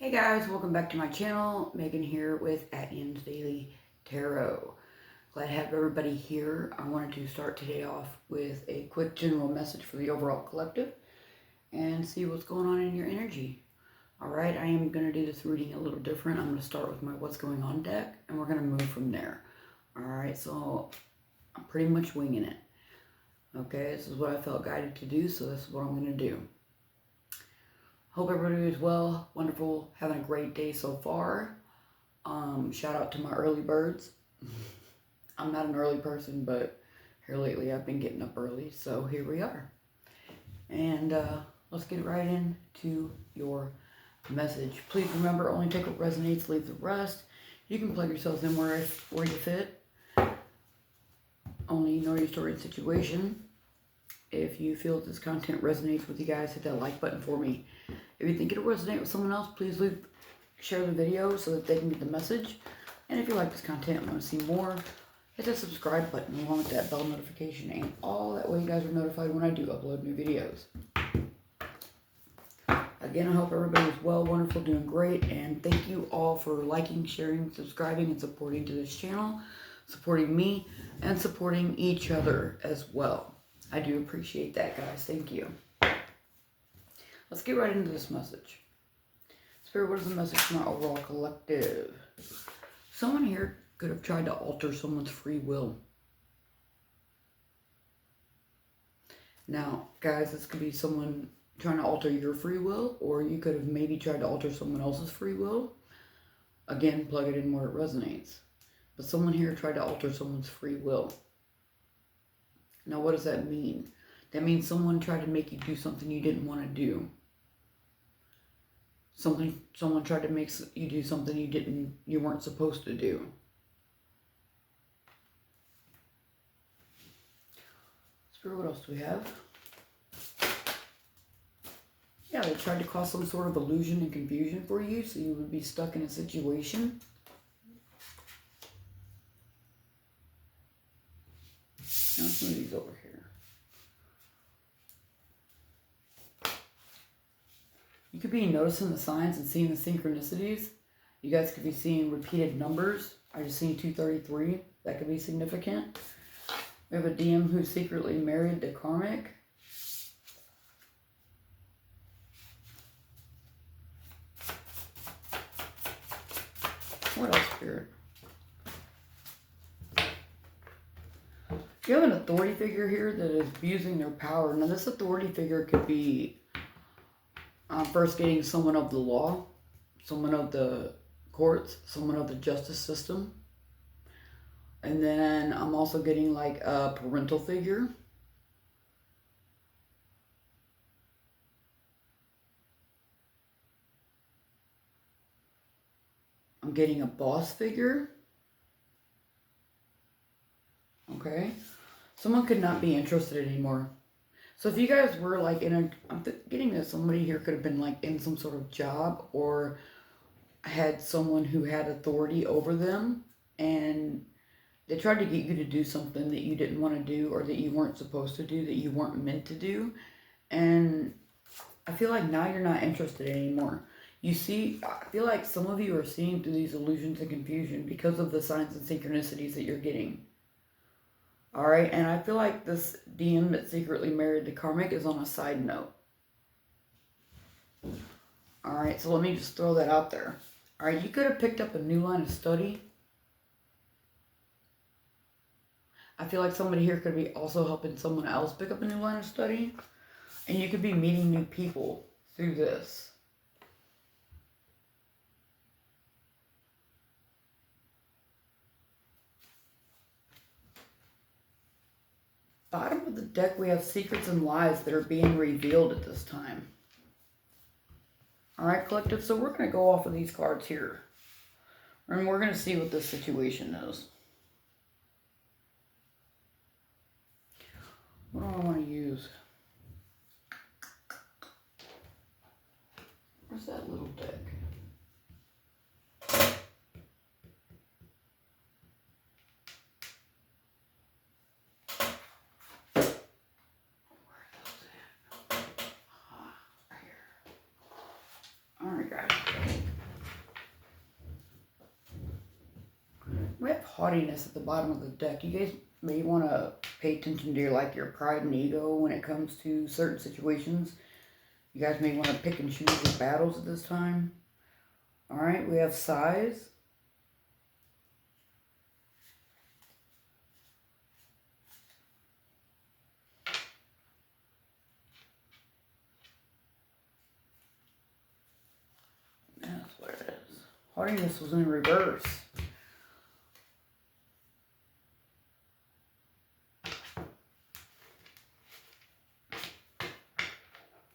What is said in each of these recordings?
Hey guys, welcome back to my channel. Megan here with At Ian's Daily Tarot. Glad to have everybody here. I wanted to start today off with a quick general message for the overall collective and see what's going on in your energy. Alright, I am going to do this reading a little different. I'm going to start with my What's Going On deck and we're going to move from there. Alright, so I'm pretty much winging it. Okay, this is what I felt guided to do, so this is what I'm going to do. Hope everybody is well, wonderful, having a great day so far. Shout out to my early birds. I'm not an early person, but here lately I've been getting up early, so here we are. And let's get right into your message. Please remember, only take what resonates, leave the rest. You can plug yourselves in where you fit. Only know your story and situation. If you feel this content resonates with you guys, hit that like button for me. If you think it'll resonate with someone else, please share the video so that they can get the message. And if you like this content and want to see more, hit that subscribe button along with that bell notification and all. That way you guys are notified when I do upload new videos. Again, I hope everybody is well, wonderful, doing great. And thank you all for liking, sharing, subscribing, and supporting to this channel. Supporting me and supporting each other as well. I do appreciate that, guys. Thank you. Let's get right into this message. Spirit, what is the message for my overall collective? Someone here could have tried to alter someone's free will. Now, guys, this could be someone trying to alter your free will, or you could have maybe tried to alter someone else's free will. Again, plug it in where it resonates. But someone here tried to alter someone's free will. Now, what does that mean? That means someone tried to make you do something you didn't want to do. Someone tried to make you do something you weren't supposed to do. Spirit, what else do we have? Yeah, they tried to cause some sort of illusion and confusion for you, so you would be stuck in a situation. Now, let's move these over here. You could be noticing the signs and seeing the synchronicities. You guys could be seeing repeated numbers. I just seen 233. That could be significant. We have a DM who's secretly married to karmic. What else, Spirit? You have an authority figure here that is abusing their power. Now, this authority figure could be first getting someone of the law, someone of the courts, someone of the justice system. And then I'm also getting like a parental figure. I'm getting a boss figure. Okay. Someone could not be interested anymore. So if you guys were like I'm getting that somebody here could have been like in some sort of job or had someone who had authority over them and they tried to get you to do something that you didn't want to do or that you weren't supposed to do, that you weren't meant to do. And I feel like now you're not interested anymore. I feel like some of you are seeing through these illusions and confusion because of the signs and synchronicities that you're getting. Alright, and I feel like this DM that secretly married to karmic is on a side note. Alright, so let me just throw that out there. Alright, you could have picked up a new line of study. I feel like somebody here could be also helping someone else pick up a new line of study. And you could be meeting new people through this. Bottom of the deck, we have secrets and lies that are being revealed at this time. Alright, collective, so we're going to go off of these cards here. And we're going to see what this situation is. What do I want to use? Where's that little deck? Alright, guys. haughtiness at the bottom of the deck. You guys may want to pay attention to your pride and ego when it comes to certain situations. You guys may want to pick and choose your battles at this time. Alright, we have size. That's what it is. Haughtiness was in reverse.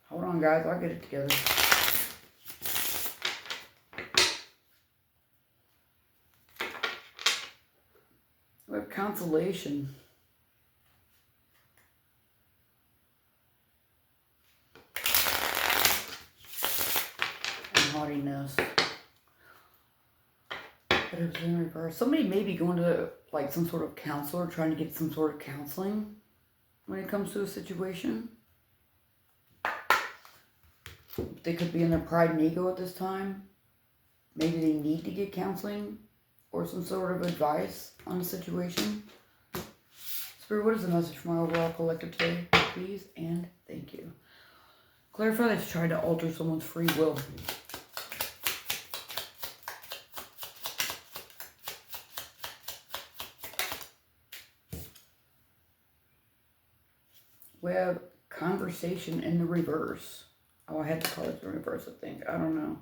Hold on, guys. I'll get it together. We have consolation. And haughtiness. But it was in reverse. Somebody may be going to some sort of counselor, trying to get some sort of counseling when it comes to a situation. They could be in their pride and ego at this time. Maybe they need to get counseling or some sort of advice on the situation. Spirit, what is the message from our overall collective today? Please and thank you. Clarify that's trying to alter someone's free will. We have conversation in the reverse. Oh, I had the cards in reverse, I think. I don't know.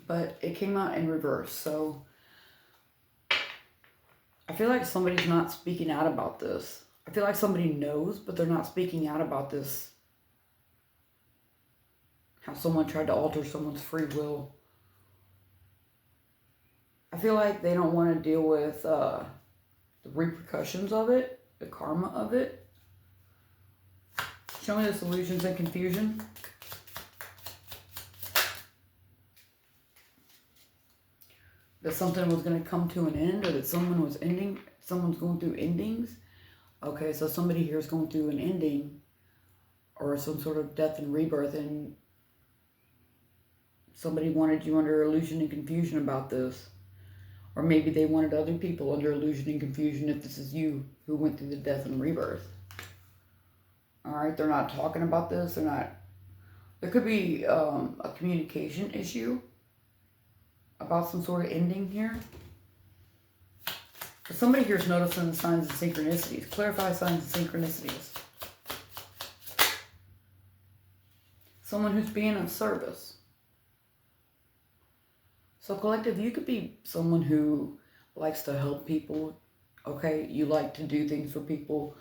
But it came out in reverse, so I feel like somebody's not speaking out about this. I feel like somebody knows, but they're not speaking out about this. How someone tried to alter someone's free will. I feel like they don't want to deal with the repercussions of it, the karma of it. Show me the solutions and confusion. That something was going to come to an end, or that someone's going through endings. Okay, so somebody here is going through an ending or some sort of death and rebirth, and somebody wanted you under illusion and confusion about this. Or maybe they wanted other people under illusion and confusion if this is you who went through the death and rebirth. Alright, they're not talking about this. There could be a communication issue about some sort of ending here. But somebody here is noticing the signs and synchronicities. Clarify signs and synchronicities. Someone who's being of service. So collective, you could be someone who likes to help people. Okay, you like to do things for people.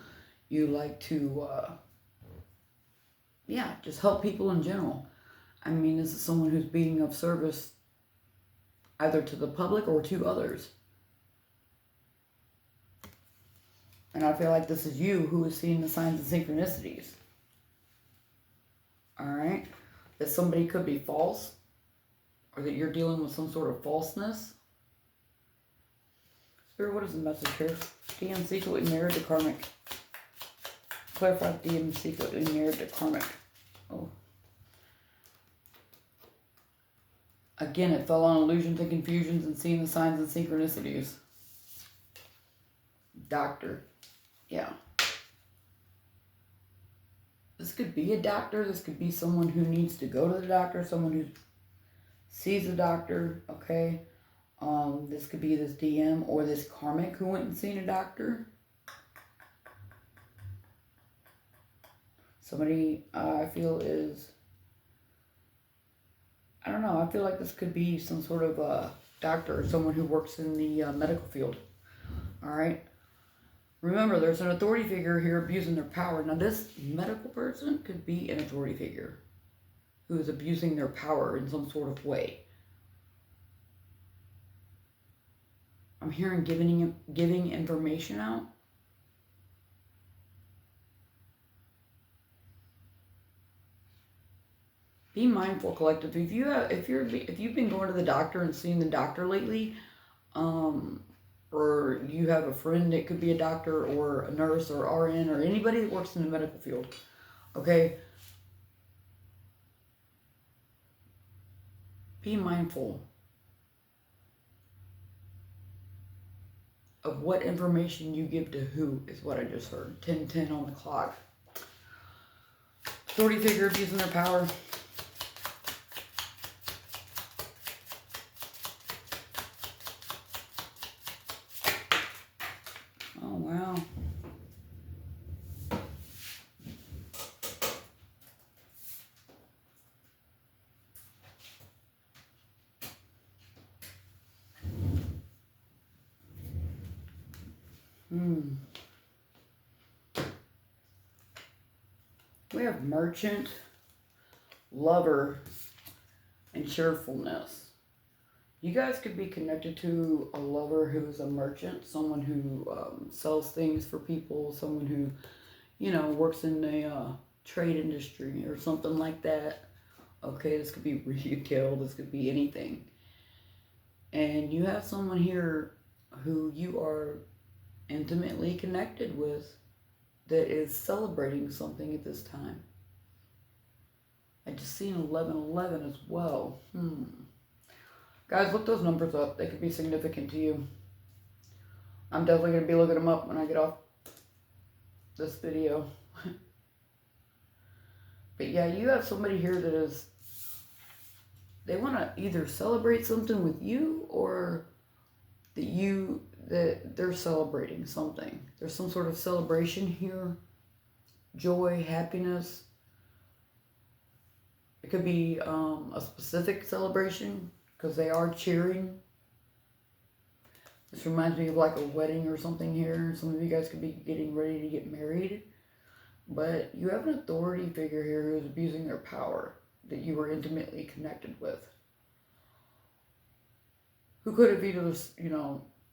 You like to, just help people in general. I mean, this is someone who's being of service either to the public or to others. And I feel like this is you who is seeing the signs and synchronicities. Alright? That somebody could be false, or that you're dealing with some sort of falseness. Spirit, what is the message here? DM secretly married to karmic. Clarify DM secretly married to karmic. Oh. Again, it fell on illusions and confusions and seeing the signs and synchronicities. Doctor. Yeah. This could be a doctor. This could be someone who needs to go to the doctor. Someone who sees a doctor. Okay. This could be this DM or this karmic who went and seen a doctor. Somebody I feel is... I don't know. I feel like this could be some sort of a doctor or someone who works in the medical field. Alright? Remember, there's an authority figure here abusing their power. Now, this medical person could be an authority figure who is abusing their power in some sort of way. I'm hearing giving information out. Be mindful, collective. If you've been going to the doctor and seeing the doctor lately, or you have a friend that could be a doctor or a nurse or RN or anybody that works in the medical field, okay? Be mindful. of what information you give to who is what I just heard. 10:10 on the clock. Authority figure abusing their power. Oh, wow. We have merchant, lover, and cheerfulness. You guys could be connected to a lover who is a merchant, someone who sells things for people, someone who, works in the trade industry or something like that. Okay, this could be retail, this could be anything. And you have someone here who you are intimately connected with that is celebrating something at this time. I just seen 1111 as well. Guys, look those numbers up. They could be significant to you. I'm definitely going to be looking them up when I get off this video. But yeah, you have somebody here that is, they want to either celebrate something with you or that they're celebrating something. There's some sort of celebration here. Joy, happiness. It could be a specific celebration because they are cheering. This reminds me of like a wedding or something here. Some of you guys could be getting ready to get married. But you have an authority figure here who is abusing their power that you were intimately connected with. Who could have either,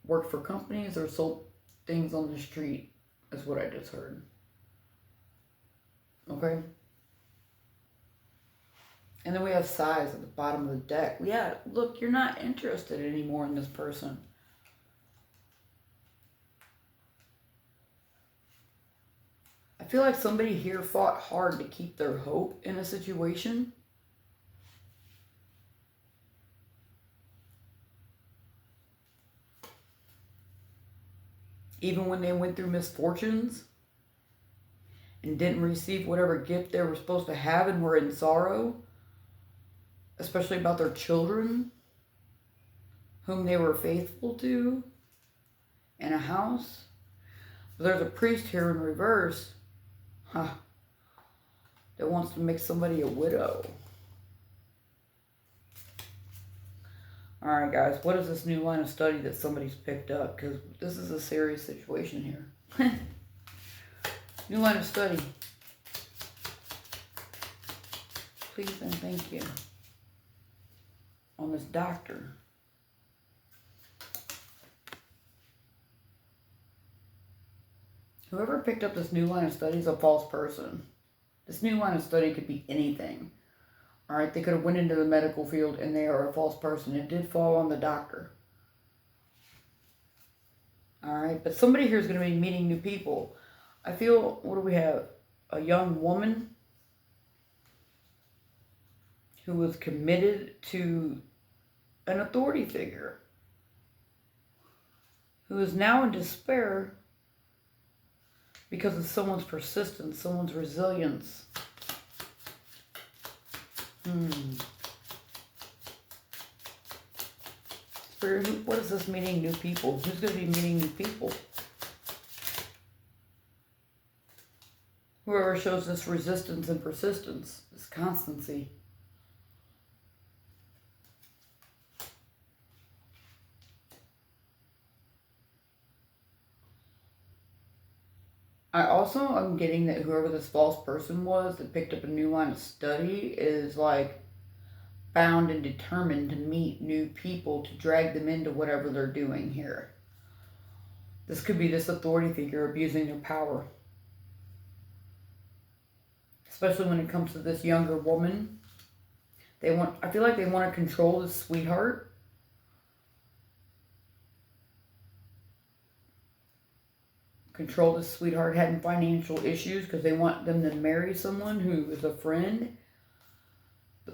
worked for companies or sold things on the street, is what I just heard. Okay? And then we have size at the bottom of the deck. Yeah, look, you're not interested anymore in this person. I feel like somebody here fought hard to keep their hope in a situation. Even when they went through misfortunes and didn't receive whatever gift they were supposed to have and were in sorrow, especially about their children, whom they were faithful to, in a house. But there's a priest here in reverse, that wants to make somebody a widow. Alright guys, what is this new line of study that somebody's picked up? Because this is a serious situation here. New line of study. Please and thank you. On this doctor. Whoever picked up this new line of study is a false person. This new line of study could be anything. Alright, they could have went into the medical field and they are a false person. It did fall on the doctor. Alright, but somebody here is going to be meeting new people. I feel, what do we have? A young woman who was committed to an authority figure, who is now in despair because of someone's persistence, someone's resilience. Spirit, what is this meeting new people? Who's going to be meeting new people? Whoever shows this resistance and persistence, this constancy. I also am getting that whoever this false person was that picked up a new line of study is like bound and determined to meet new people to drag them into whatever they're doing here. This could be this authority figure abusing their power. Especially when it comes to this younger woman. I feel like they want to control this sweetheart. Control this sweetheart having financial issues because they want them to marry someone who is a friend.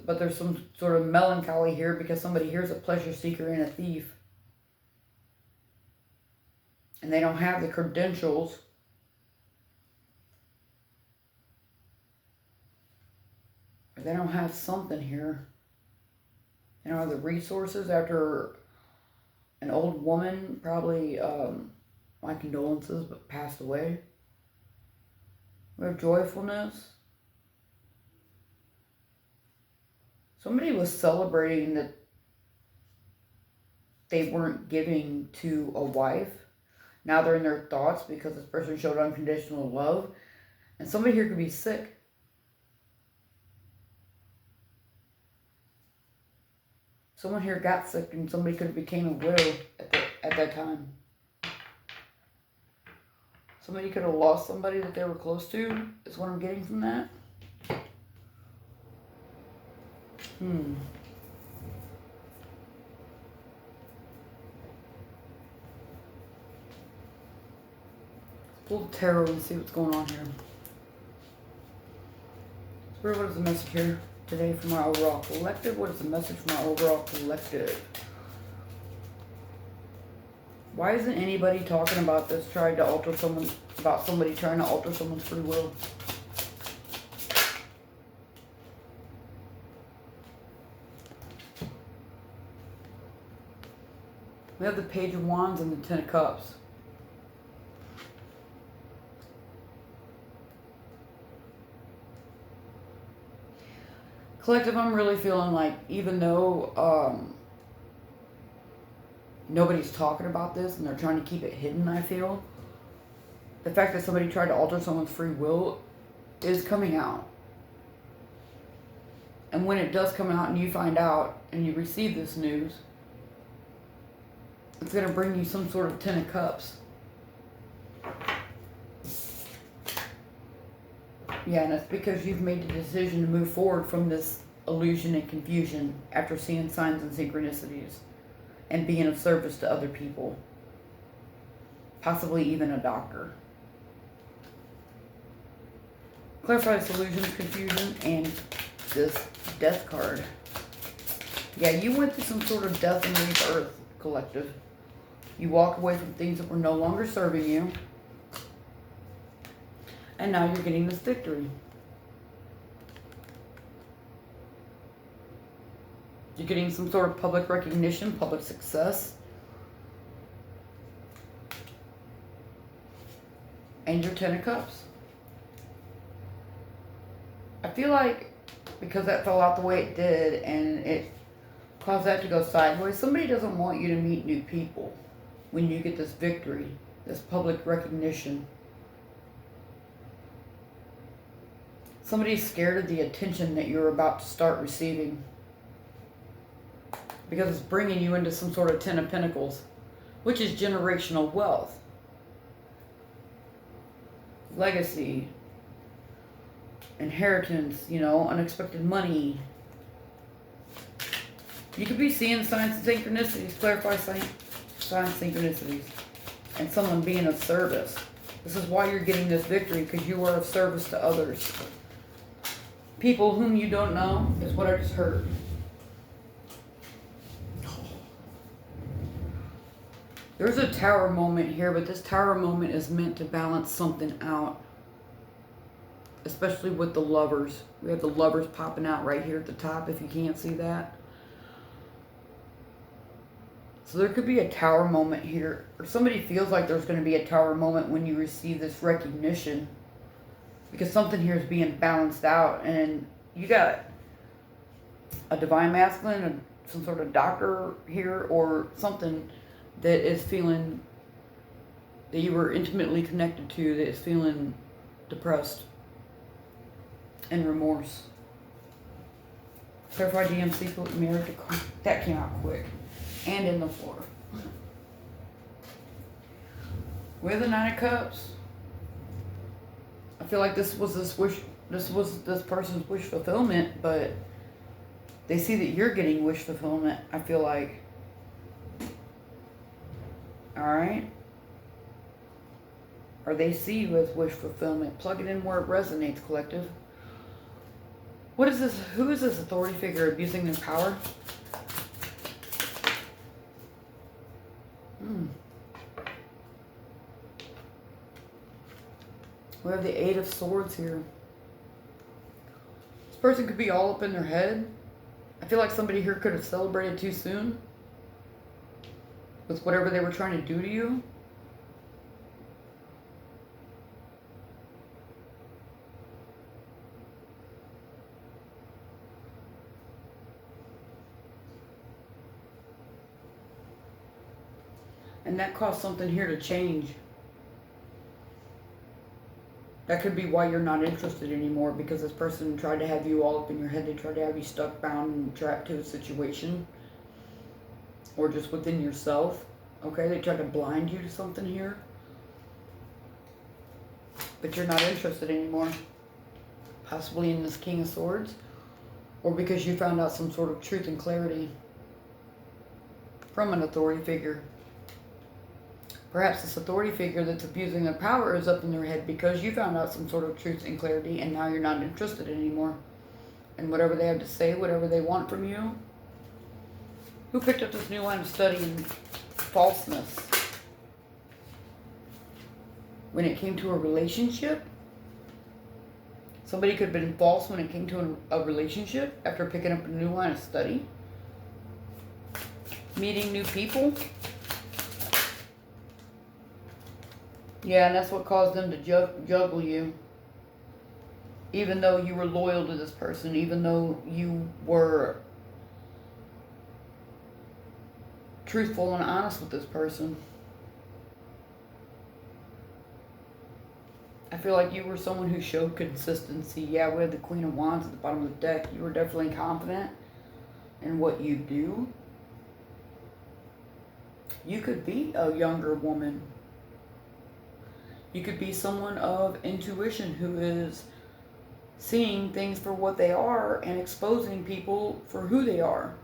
But there's some sort of melancholy here because somebody here is a pleasure seeker and a thief. and they don't have the credentials or they don't have something here. They don't have the resources after an old woman, probably, my condolences, but passed away. We have joyfulness. Somebody was celebrating that they weren't giving to a wife. Now they're in their thoughts because this person showed unconditional love. And somebody here could be sick. Someone here got sick and somebody could have became a widow at that time. Somebody could have lost somebody that they were close to, is what I'm getting from that. Pull the tarot and see what's going on here. Spirit, what is the message here today from our overall collective? What is the message from our overall collective? Why isn't anybody talking about this, trying to alter someone, about somebody trying to alter someone's free will? We have the Page of Wands and the Ten of Cups. Collective, I'm really feeling like even though nobody's talking about this and they're trying to keep it hidden, I feel the fact that somebody tried to alter someone's free will is coming out. And when it does come out and you find out and you receive this news, it's going to bring you some sort of Ten of Cups. Yeah, and it's because you've made the decision to move forward from this illusion and confusion after seeing signs and synchronicities and being of service to other people. Possibly even a doctor. Clarify this illusion, confusion, and this Death card. Yeah, you went through some sort of death and rebirth, collective. You walked away from things that were no longer serving you. And now you're getting this victory. You're getting some sort of public recognition, public success. And your Ten of Cups. I feel like because that fell out the way it did and it caused that to go sideways, somebody doesn't want you to meet new people when you get this victory, this public recognition. Somebody's scared of the attention that you're about to start receiving because it's bringing you into some sort of Ten of Pentacles, which is generational wealth, legacy, inheritance, you know, unexpected money. You could be seeing signs and synchronicities, clarify signs and synchronicities, and someone being of service. This is why you're getting this victory, because you are of service to others. People whom you don't know is what I just heard. There's a tower moment here, but this tower moment is meant to balance something out. Especially with the lovers. We have the lovers popping out right here at the top, if you can't see that. So there could be a tower moment here. Or somebody feels like there's going to be a tower moment when you receive this recognition. Because something here is being balanced out. And you got a divine masculine, some sort of doctor here, or something that is feeling that you were intimately connected to, that is feeling depressed and remorse. Clarify DMC mirror. That came out quick. And in the floor. With the Nine of Cups. I feel like this was this person's wish fulfillment, but they see that you're getting wish fulfillment, I feel like. Alright? Or they see you as wish fulfillment. Plug it in where it resonates, collective. What is this? Who is this authority figure abusing their power? We have the Eight of Swords here. This person could be all up in their head. I feel like somebody here could have celebrated too soon with whatever they were trying to do to you. And that caused something here to change. That could be why you're not interested anymore, because this person tried to have you all up in your head. They tried to have you stuck, bound, and trapped to a situation. Or just within yourself. Okay, they tried to blind you to something here. But you're not interested anymore. Possibly in this King of Swords. Or because you found out some sort of truth and clarity from an authority figure. Perhaps this authority figure that's abusing their power is up in their head because you found out some sort of truth and clarity, and now you're not interested anymore. And whatever they have to say, whatever they want from you. Who picked up this new line of study in falseness? When it came to a relationship? Somebody could have been false when it came to a relationship after picking up a new line of study. Meeting new people. Yeah, and that's what caused them to juggle you. Even though you were loyal to this person, even though you were truthful and honest with this person. I feel like you were someone who showed consistency. Yeah, we had the Queen of Wands at the bottom of the deck. You were definitely confident in what you do. You could be a younger woman. You could be someone of intuition who is seeing things for what they are and exposing people for who they are.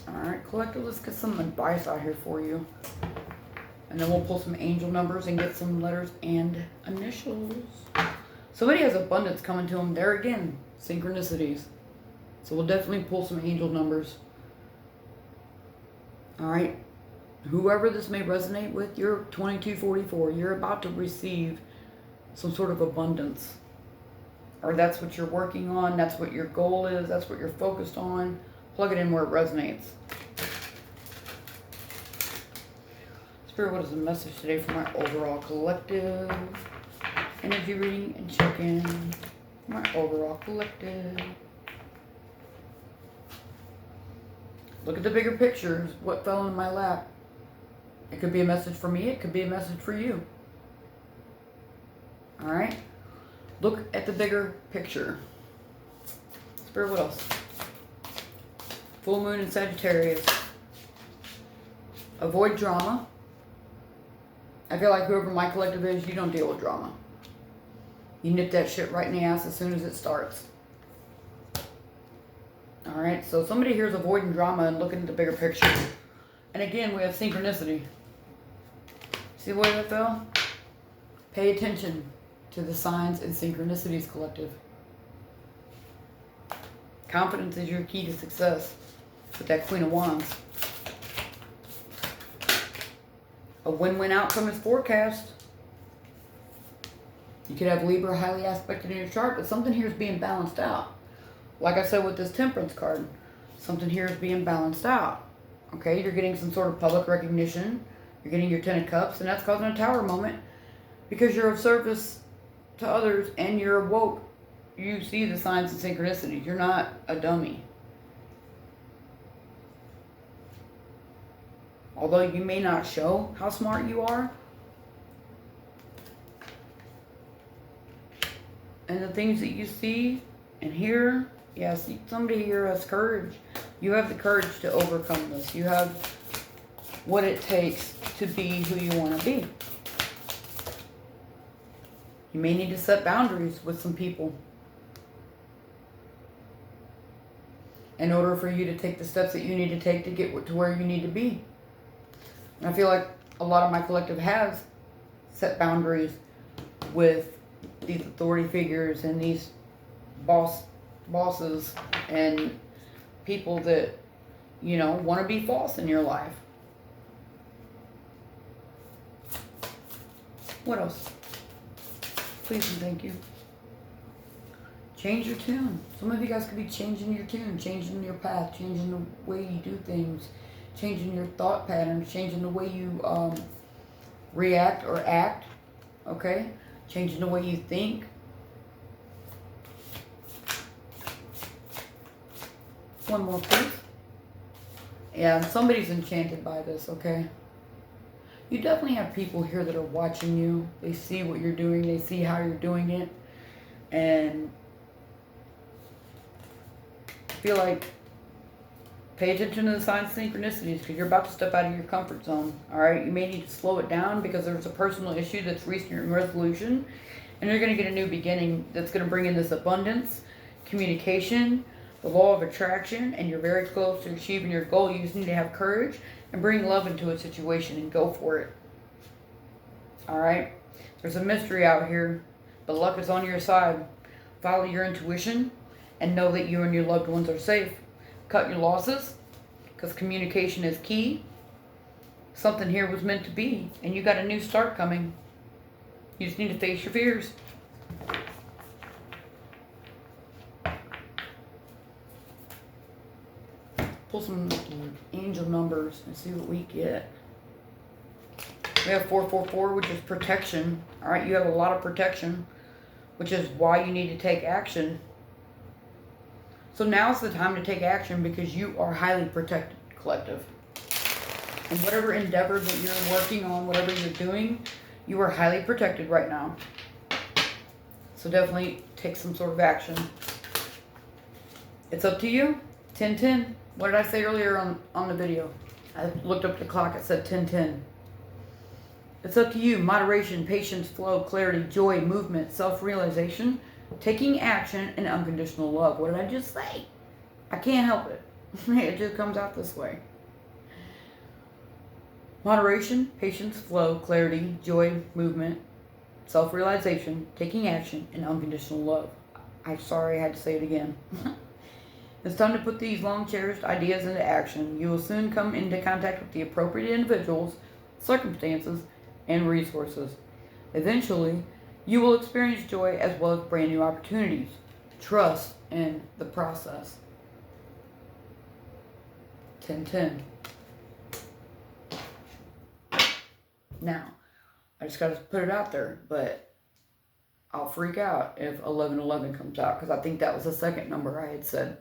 Alright, collective, let's get some advice out here for you. And then we'll pull some angel numbers and get some letters and initials. Somebody has abundance coming to them. There again, synchronicities. So we'll definitely pull some angel numbers. Alright. Whoever this may resonate with, you're 2244. You're about to receive some sort of abundance. Or that's what you're working on. That's what your goal is. That's what you're focused on. Plug it in where it resonates. Spirit, what is the message today for my overall collective? Energy reading and check-in. My overall collective. Look at the bigger picture. What fell in my lap? It could be a message for me. It could be a message for you. Alright? Look at the bigger picture. Spirit, what else? Full moon in Sagittarius. Avoid drama. I feel like whoever my collective is, you don't deal with drama. You nip that shit right in the ass as soon as it starts. Alright, so somebody here is avoiding drama and looking at the bigger picture. And again, we have synchronicity. See the way that fell? Pay attention to the signs and synchronicities, collective. Confidence is your key to success with that Queen of Wands. A win-win outcome is forecast. You could have Libra highly aspected in your chart, but something here is being balanced out. Like I said with this Temperance card, something here is being balanced out. Okay, you're getting some sort of public recognition. You're getting your Ten of Cups, and that's causing a Tower moment because you're of service to others and you're woke. You see the signs and synchronicities. You're not a dummy. Although you may not show how smart you are, and the things that you see and hear, yes, somebody here has courage. You have the courage to overcome this. You have what it takes to be who you want to be. You may need to set boundaries with some people in order for you to take the steps that you need to take to get to where you need to be. And I feel like a lot of my collective has set boundaries with these authority figures and these bosses and people that, want to be false in your life. What else? Please and thank you. Change your tune. Some of you guys could be changing your tune, changing your path, changing the way you do things, changing your thought patterns, changing the way you react or act, okay? Changing the way you think. One more, please. Yeah, somebody's enchanted by this, okay? You definitely have people here that are watching you. They see what you're doing. They see how you're doing it. And I feel like pay attention to the signs and synchronicities because you're about to step out of your comfort zone. All right? You may need to slow it down because there's a personal issue that's reaching resolution. And you're going to get a new beginning that's going to bring in this abundance, communication, the law of attraction, and you're very close to achieving your goal. You just need to have courage and bring love into a situation and go for it. All right? There's a mystery out here, but luck is on your side. Follow your intuition and know that you and your loved ones are safe. Cut your losses because communication is key. Something here was meant to be, and you got a new start coming. You just need to face your fears. Pull some angel numbers and see what we get. We have 444, which is protection. All right, you have a lot of protection, which is why you need to take action. So now's the time to take action because you are highly protected, collective. And whatever endeavor that you're working on, whatever you're doing, you are highly protected right now. So definitely take some sort of action. It's up to you. 10-10. What did I say earlier on the video? I looked up the clock. It said 10-10. It's up to you. Moderation, patience, flow, clarity, joy, movement, self-realization, taking action, and unconditional love. What did I just say? I can't help it. It just comes out this way. Moderation, patience, flow, clarity, joy, movement, self-realization, taking action, and unconditional love. I'm sorry I had to say it again. It's time to put these long-cherished ideas into action. You will soon come into contact with the appropriate individuals, circumstances, and resources. Eventually, you will experience joy as well as brand new opportunities. Trust in the process. 10-10. Now, I just got to put it out there, but I'll freak out if 1111 comes out because I think that was the second number I had said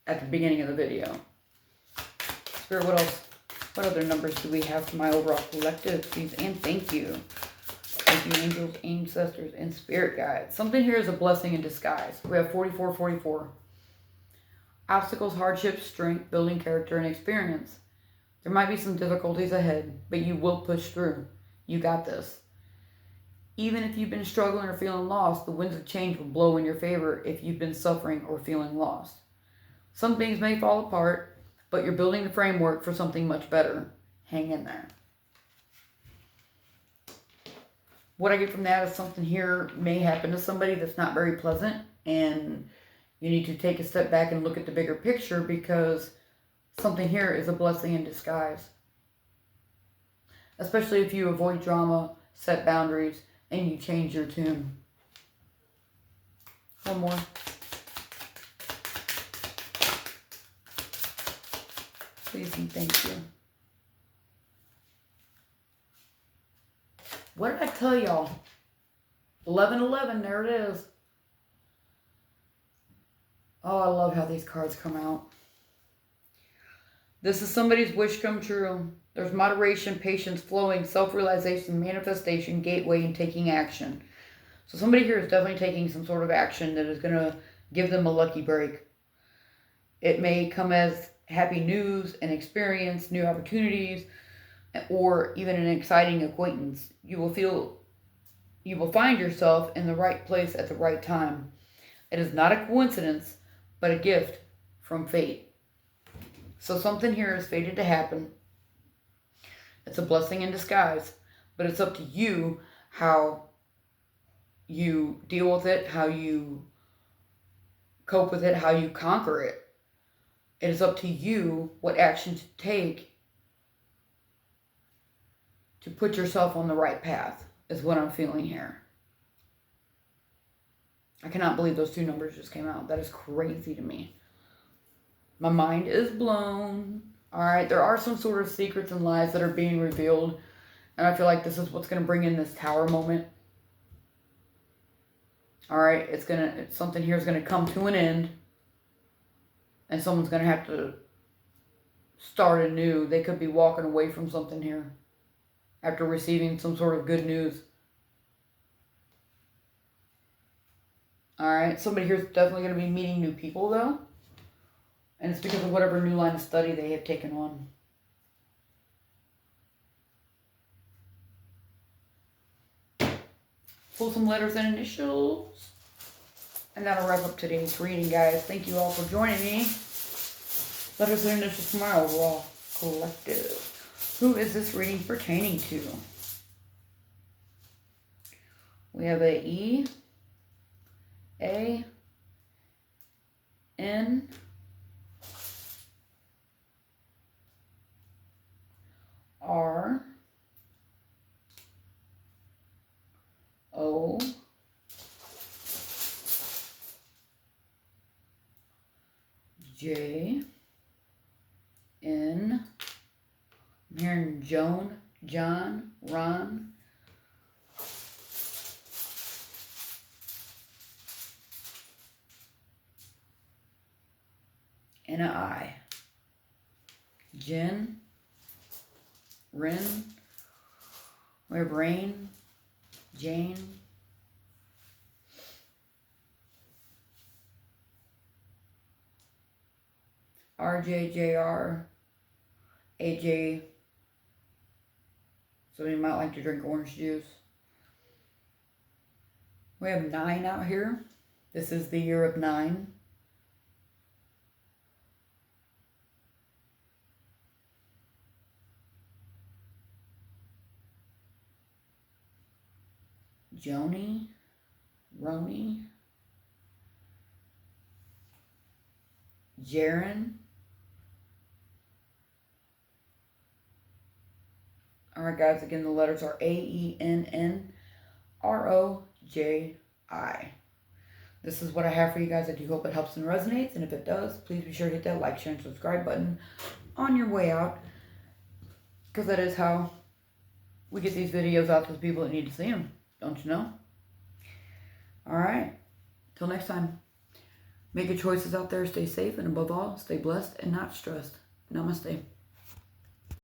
at the beginning of the video. Spirit, what else? What other numbers do we have for my overall collective? Please and thank you. Thank you, angels, ancestors, and spirit guides. Something here is a blessing in disguise. We have 4444. Obstacles, hardships, strength, building character, and experience. There might be some difficulties ahead, but you will push through. You got this. Even if you've been struggling or feeling lost, the winds of change will blow in your favor if you've been suffering or feeling lost. Some things may fall apart, but you're building the framework for something much better. Hang in there. What I get from that is something here may happen to somebody that's not very pleasant, and you need to take a step back and look at the bigger picture because something here is a blessing in disguise. Especially if you avoid drama, set boundaries, and you change your tune. One more. Please and thank you. What did I tell y'all? 1111, there it is. Oh, I love how these cards come out. This is somebody's wish come true. There's moderation, patience, flowing, self-realization, manifestation, gateway, and taking action. So somebody here is definitely taking some sort of action that is going to give them a lucky break. It may come as happy news, an experience, new opportunities, or even an exciting acquaintance. You will find yourself in the right place at the right time. It is not a coincidence, but a gift from fate. So something here is fated to happen. It's a blessing in disguise, but it's up to you how you deal with it, how you cope with it, how you conquer it. It is up to you what action to take to put yourself on the right path, is what I'm feeling here. I cannot believe those two numbers just came out. That is crazy to me. My mind is blown. Alright, there are some sort of secrets and lies that are being revealed. And I feel like this is what's going to bring in this tower moment. Alright, something here is going to come to an end. And someone's going to have to start anew. They could be walking away from something here after receiving some sort of good news. Alright, somebody here is definitely going to be meeting new people though. And it's because of whatever new line of study they have taken on. Pull some letters and initials. And that'll wrap up today's reading, guys. Thank you all for joining me. Letters and initials from our overall collective. Who is this reading pertaining to? We have a E, A, N, R, O, J, N, I'm hearing Joan, John, Ron, and an I. Jen, Ren, we have Rain, Jane, RJ, JR, AJ. Somebody might like to drink orange juice. We have 9 out here. This is the year of 9. Joni, Roni, Jaren. Alright guys, again the letters are AENNROJI. This is what I have for you guys. I do hope it helps and resonates, and if it does, please be sure to hit that like, share, and subscribe button on your way out, because that is how we get these videos out to the people that need to see them. Don't you know? Alright. Till next time. Make good choices out there. Stay safe. And above all, stay blessed and not stressed. Namaste.